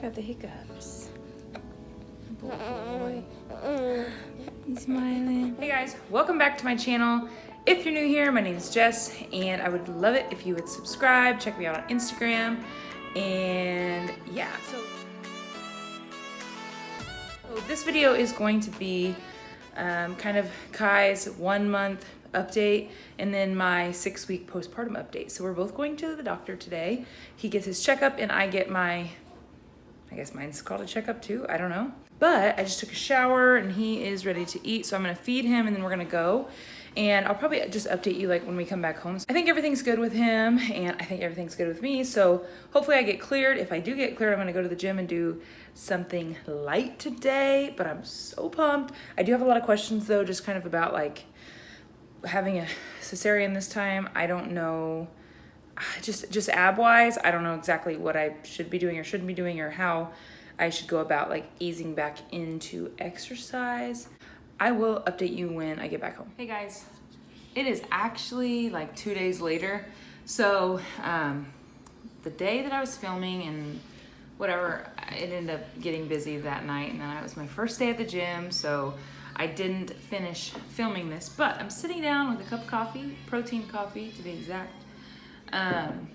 Got the hiccups. Boy. He's smiling. Hey guys, welcome back to my channel. If you're new here, my name is Jess, and I would love it if you would subscribe, check me out on Instagram, and yeah. So this video is going to be kind of Kai's 1 month update and then my 6-week postpartum update. So we're both going to the doctor today. He gets his checkup and I get my, I guess mine's called a checkup too, I don't know. But I just took a shower and he is ready to eat. So I'm gonna feed him and then we're gonna go. And I'll probably just update you like when we come back home. I think everything's good with him and I think everything's good with me. So hopefully I get cleared. If I do get cleared, I'm gonna go to the gym and do something light today, but I'm so pumped. I do have a lot of questions though, just kind of about like having a cesarean this time. I don't know, just ab wise, I don't know exactly what I should be doing or shouldn't be doing or how I should go about like easing back into exercise. I will update you when I get back home. Hey guys, it is actually like 2 days later. So the day that I was filming and whatever, it ended up getting busy that night, and then it was my first day at the gym, so I didn't finish filming this, but I'm sitting down with a cup of coffee, protein coffee to be exact, and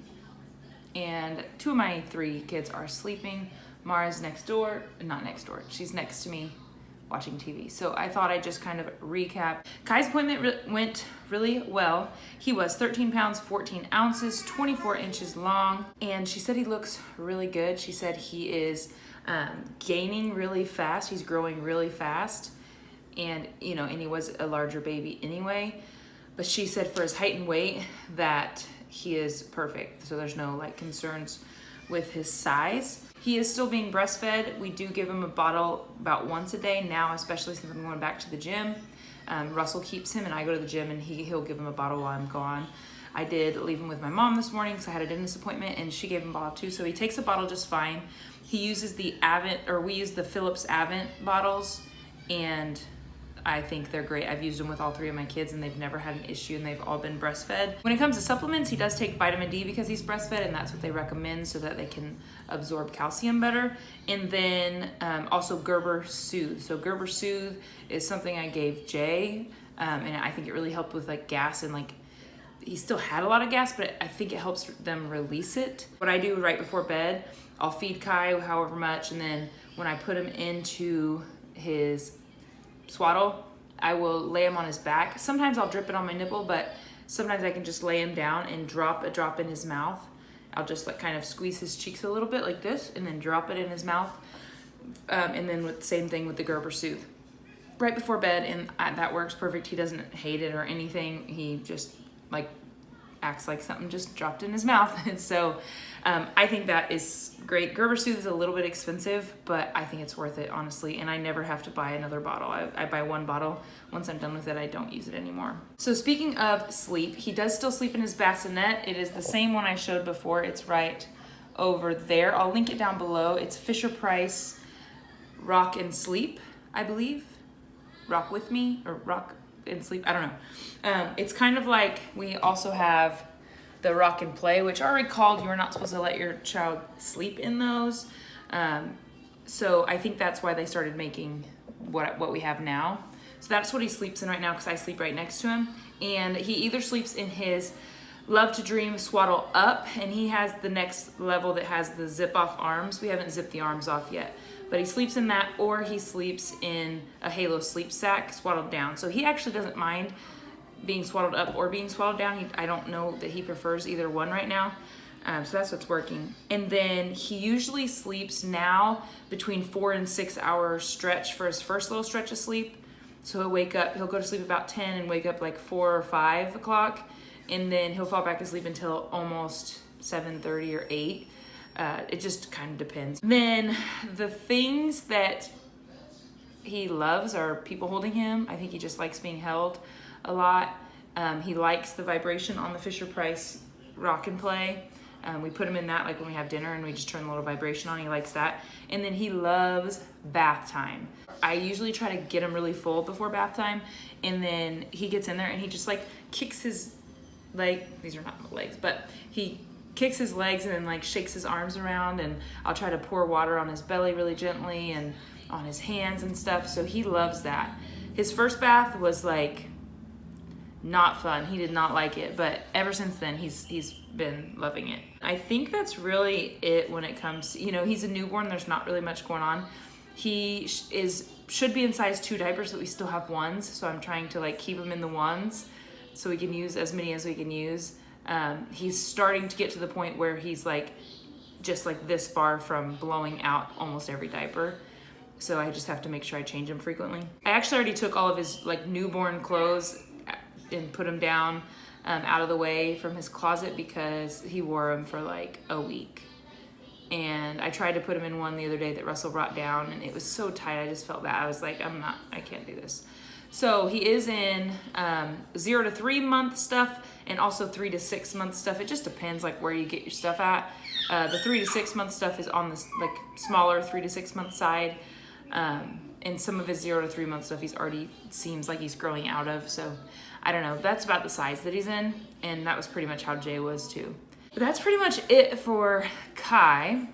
2 of my 3 kids are sleeping. Mara's next door, not next door, she's next to me watching TV. So I thought I'd just kind of recap. Kai's appointment went really well. He was 13 pounds, 14 ounces, 24 inches long, and she said he looks really good. She said he is gaining really fast. He's growing really fast, and you know, and he was a larger baby anyway, but she said for his height and weight that he is perfect. So there's no like concerns with his size. He is still being breastfed. We do give him a bottle about once a day now, especially since I'm going back to the gym. Russell keeps him and I go to the gym and he'll give him a bottle while I'm gone. I did leave him with my mom this morning because I had a dentist appointment and she gave him a bottle too. So he takes a bottle just fine. He uses the Avent, or we use the Philips Avent bottles, and I think they're great. I've used them with all 3 of my kids and they've never had an issue and they've all been breastfed. When it comes to supplements, he does take vitamin D because he's breastfed, and that's what they recommend so that they can absorb calcium better. And then also Gerber Soothe. So Gerber Soothe is something I gave Jay, and I think it really helped with like gas, and like he still had a lot of gas, but I think it helps them release it. What I do right before bed, I'll feed Kai however much, and then when I put him into his swaddle, I will lay him on his back. Sometimes I'll drip it on my nipple, but sometimes I can just lay him down and drop a drop in his mouth. I'll just like kind of squeeze his cheeks a little bit like this and then drop it in his mouth. And then with the same thing with the Gerber Soothe. Right before bed, and that works perfect. He doesn't hate it or anything. He just like acts like something just dropped in his mouth. And so I think that is great. Gerber Soothe is a little bit expensive, but I think it's worth it, honestly. And I never have to buy another bottle. I buy 1 bottle. Once I'm done with it, I don't use it anymore. So speaking of sleep, he does still sleep in his bassinet. It is the same one I showed before. It's right over there. I'll link it down below. It's Fisher-Price Rock and Sleep, I believe. Rock with me, or Rock and Sleep, I don't know. It's kind of like, we also have the Rock and Play, which are already called, you're not supposed to let your child sleep in those. So I think that's why they started making what we have now. So that's what he sleeps in right now, because I sleep right next to him. And he either sleeps in his Love to Dream Swaddle Up, and he has the next level that has the zip off arms. We haven't zipped the arms off yet, but he sleeps in that, or he sleeps in a Halo sleep sack swaddled down. So he actually doesn't mind being swaddled up or being swaddled down. I don't know that he prefers either one right now. So that's what's working. And then he usually sleeps now between 4 and 6 hour stretch for his first little stretch of sleep. So he'll go to sleep about 10 and wake up like 4 or 5 o'clock. And then he'll fall back asleep until almost 7:30 or 8. It just kind of depends. Then the things that he loves are people holding him. I think he just likes being held a lot. He likes the vibration on the Fisher-Price Rock and Play. We put him in that like when we have dinner and we just turn the little vibration on. He likes that. And then he loves bath time. I usually try to get him really full before bath time, and then he gets in there and he just like kicks his leg. These are not my legs, but he kicks his legs and then like shakes his arms around, and I'll try to pour water on his belly really gently and on his hands and stuff. So he loves that. His first bath was like not fun. He did not like it, but ever since then he's been loving it. I think that's really it when it comes to, you know, he's a newborn. There's not really much going on. He should be in size 2 diapers, but we still have 1s. So I'm trying to like keep him in the 1s so we can use as many as we can use. He's starting to get to the point where he's like just like this far from blowing out almost every diaper. So I just have to make sure I change him frequently. I actually already took all of his like newborn clothes and put him down out of the way from his closet because he wore them for like a week. And I tried to put him in one the other day that Russell brought down, and it was so tight. I just felt bad. I was like, I can't do this. So he is in 0 to 3 month stuff and also 3 to 6 month stuff. It just depends like where you get your stuff at. The 3 to 6 month stuff is on this like smaller 3 to 6 month side. And some of his 0 to 3 month stuff he's already seems like he's growing out of. So I don't know, that's about the size that he's in. And that was pretty much how Jay was too. But that's pretty much it for Kai.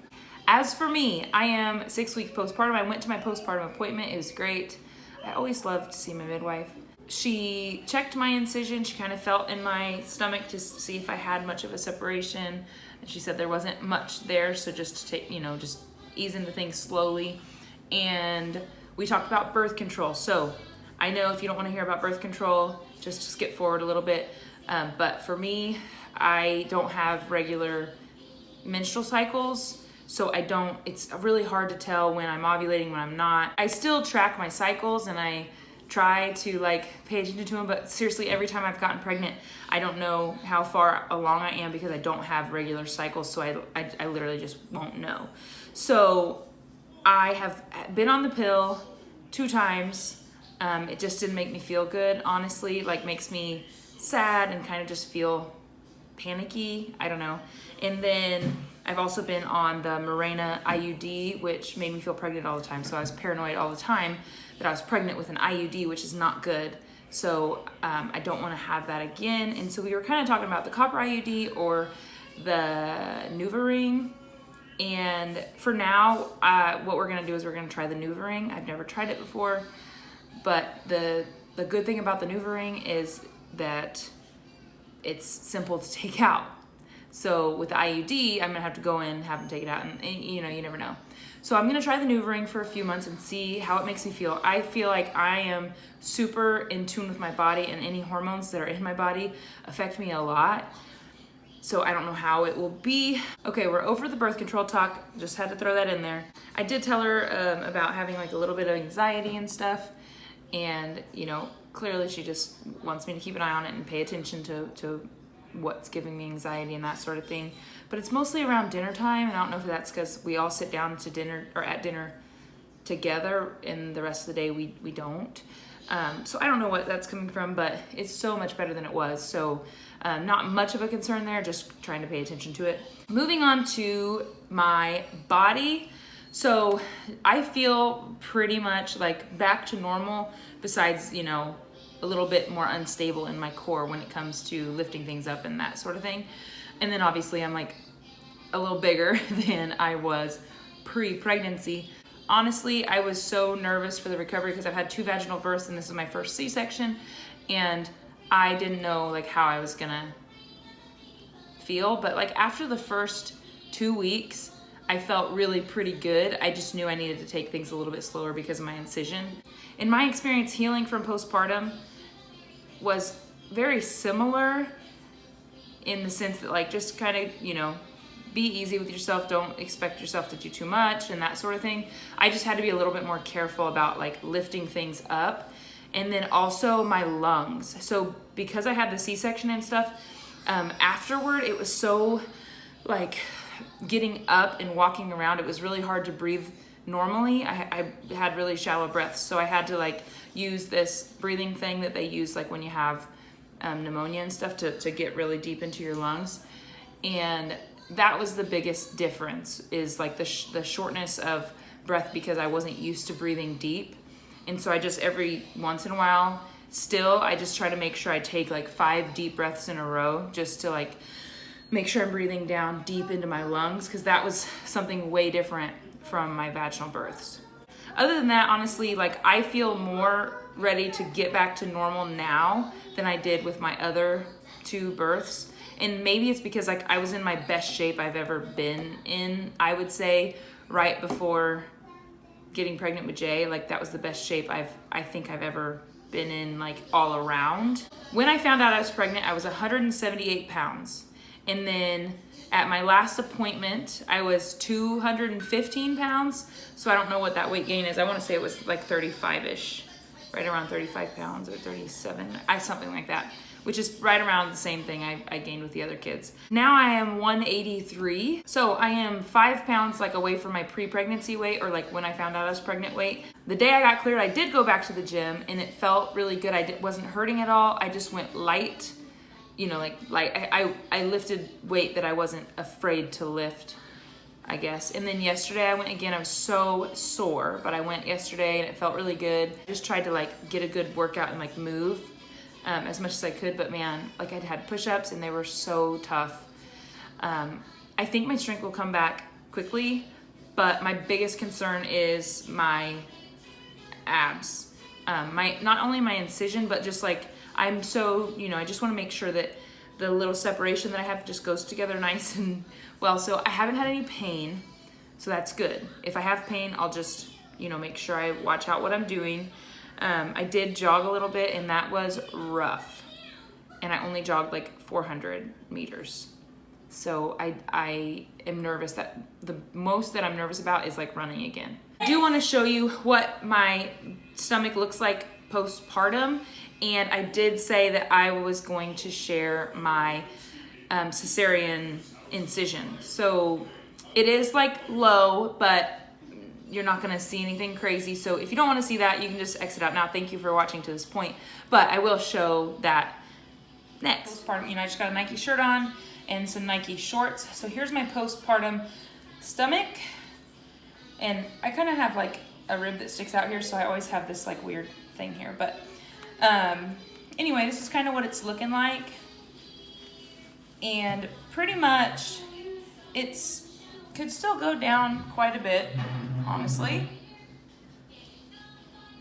As for me, I am 6 weeks postpartum. I went to my postpartum appointment. It was great. I always love to see my midwife. She checked my incision. She kind of felt in my stomach to see if I had much of a separation. And she said there wasn't much there, so just to take, you know, just ease into things slowly. And we talked about birth control. So I know if you don't want to hear about birth control, just skip forward a little bit. But for me, I don't have regular menstrual cycles. So it's really hard to tell when I'm ovulating, when I'm not. I still track my cycles and I try to like pay attention to them, but seriously, every time I've gotten pregnant, I don't know how far along I am because I don't have regular cycles. So I literally just won't know. So I have been on the pill 2 times. It just didn't make me feel good, honestly. Like makes me sad and kind of just feel panicky. I don't know. And then I've also been on the Mirena IUD, which made me feel pregnant all the time. So I was paranoid all the time that I was pregnant with an IUD, which is not good. So I don't want to have that again. And so we were kind of talking about the copper IUD or the NuvaRing. And for now, what we're gonna do is we're gonna try the NuvaRing. I've never tried it before, but the good thing about the NuvaRing is that it's simple to take out. So with the IUD, I'm gonna have to go in, have them take it out, and you know, you never know. So I'm gonna try the NuvaRing for a few months and see how it makes me feel. I feel like I am super in tune with my body, and any hormones that are in my body affect me a lot. So I don't know how it will be. Okay, we're over the birth control talk. Just had to throw that in there. I did tell her about having like a little bit of anxiety and stuff. And, you know, clearly she just wants me to keep an eye on it and pay attention to what's giving me anxiety and that sort of thing. But it's mostly around dinner time. And I don't know if that's because we all sit down to dinner or at dinner together and the rest of the day we don't. So I don't know what that's coming from, but it's so much better than it was. So not much of a concern there, just trying to pay attention to it. Moving on to my body. So I feel pretty much like back to normal, besides, you know, a little bit more unstable in my core when it comes to lifting things up and that sort of thing. And then obviously I'm like a little bigger than I was pre-pregnancy. Honestly, I was so nervous for the recovery because I've had 2 vaginal births and this is my first C-section, and I didn't know like how I was gonna feel. But like after the first 2 weeks, I felt really pretty good. I just knew I needed to take things a little bit slower because of my incision. In my experience, healing from postpartum was very similar in the sense that like just kind of, you know, be easy with yourself, don't expect yourself to do too much and that sort of thing. I just had to be a little bit more careful about like lifting things up. And then also my lungs. So because I had the C-section and stuff, afterward it was so like getting up and walking around, it was really hard to breathe normally. I had really shallow breaths. So I had to like use this breathing thing that they use like when you have pneumonia and stuff to get really deep into your lungs. And that was the biggest difference, is like the shortness of breath because I wasn't used to breathing deep. And so I just every once in a while, still, I just try to make sure I take like 5 deep breaths in a row just to like make sure I'm breathing down deep into my lungs, because that was something way different from my vaginal births. Other than that, honestly, like I feel more ready to get back to normal now than I did with my other 2 births. And maybe it's because like I was in my best shape I've ever been in, I would say, right before getting pregnant with Jay. Like that was the best shape I think I've ever been in, like all around. When I found out I was pregnant, I was 178 pounds. And then at my last appointment, I was 215 pounds. So I don't know what that weight gain is. I want to say it was like 35-ish, right around 35 pounds or 37, something like that, which is right around the same thing I gained with the other kids. Now I am 183. So I am 5 pounds like away from my pre-pregnancy weight, or like when I found out I was pregnant weight. The day I got cleared, I did go back to the gym and it felt really good. Wasn't hurting at all. I just went light. You know, like I lifted weight that I wasn't afraid to lift, I guess. And then yesterday I went again. I was so sore, but I went yesterday and it felt really good. I just tried to like get a good workout and like move as much as I could, but man, like I'd had push-ups and they were so tough. I think my strength will come back quickly, but my biggest concern is my abs. Not only my incision, but just like I'm so, I just want to make sure that the little separation that I have just goes together nice and well. So I haven't had any pain, so that's good. If I have pain, I'll just, make sure I watch out what I'm doing. I did jog a little bit and that was rough. And I only jogged like 400 meters. So I am nervous that the most that I'm nervous about is like running again. I do want to show you what my stomach looks like postpartum. And I did say that I was going to share my cesarean incision. So it is like low, but you're not gonna see anything crazy. So if you don't wanna see that, you can just exit out now. Thank you for watching to this point. But I will show that next. Postpartum, I just got a Nike shirt on and some Nike shorts. So here's my postpartum stomach. And I kind of have like a rib that sticks out here, so I always have this like weird thing here. But anyway, this is kind of what it's looking like. And pretty much could still go down quite a bit, honestly.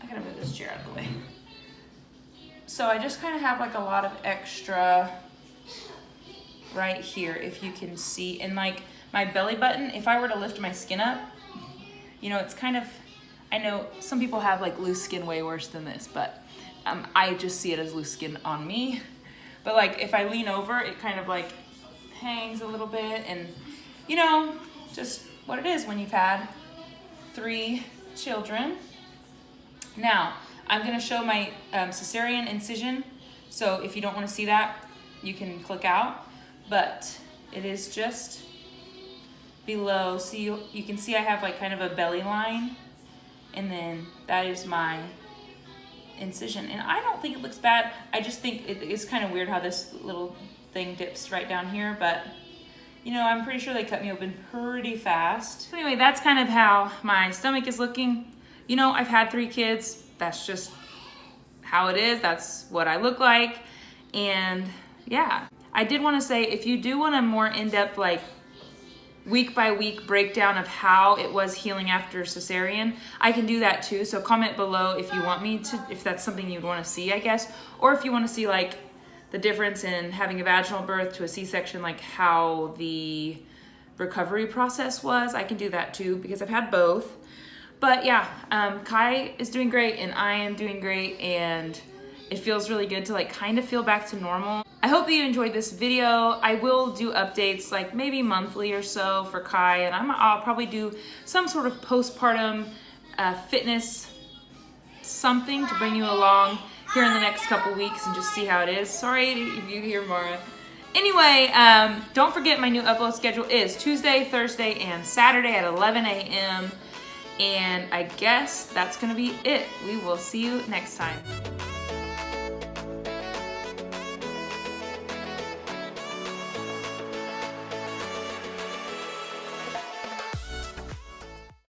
I gotta move this chair out of the way. So I just kind of have like a lot of extra right here, if you can see. And like my belly button, if I were to lift my skin up, it's kind of, I know some people have like loose skin way worse than this, but I just see it as loose skin on me. But like if I lean over, it kind of like hangs a little bit, and just what it is when you've had 3 children. Now I'm gonna show my cesarean incision. So if you don't want to see that, you can click out, but it is just below. So you can see I have like kind of a belly line, and then that is my incision. And I don't think it looks bad. I just think it is kind of weird how this little thing dips right down here, but I'm pretty sure they cut me open pretty fast. So anyway, that's kind of how my stomach is looking. I've had 3 kids. That's just how it is. That's what I look like. And yeah, I did want to say, if you do want a more in-depth, like week by week breakdown of how it was healing after cesarean, I can do that too. So comment below if you want me to, if that's something you'd want to see, I guess, or if you want to see like the difference in having a vaginal birth to a C-section, like how the recovery process was. I can do that too, because I've had both. But yeah, Kai is doing great and I am doing great, and it feels really good to like kind of feel back to normal. I hope that you enjoyed this video. I will do updates like maybe monthly or so for Kai, and I'll probably do some sort of postpartum fitness something to bring you along here in the next couple weeks and just see how it is. Sorry if you hear Mara. Anyway, don't forget my new upload schedule is Tuesday, Thursday, and Saturday at 11 a.m. And I guess that's gonna be it. We will see you next time.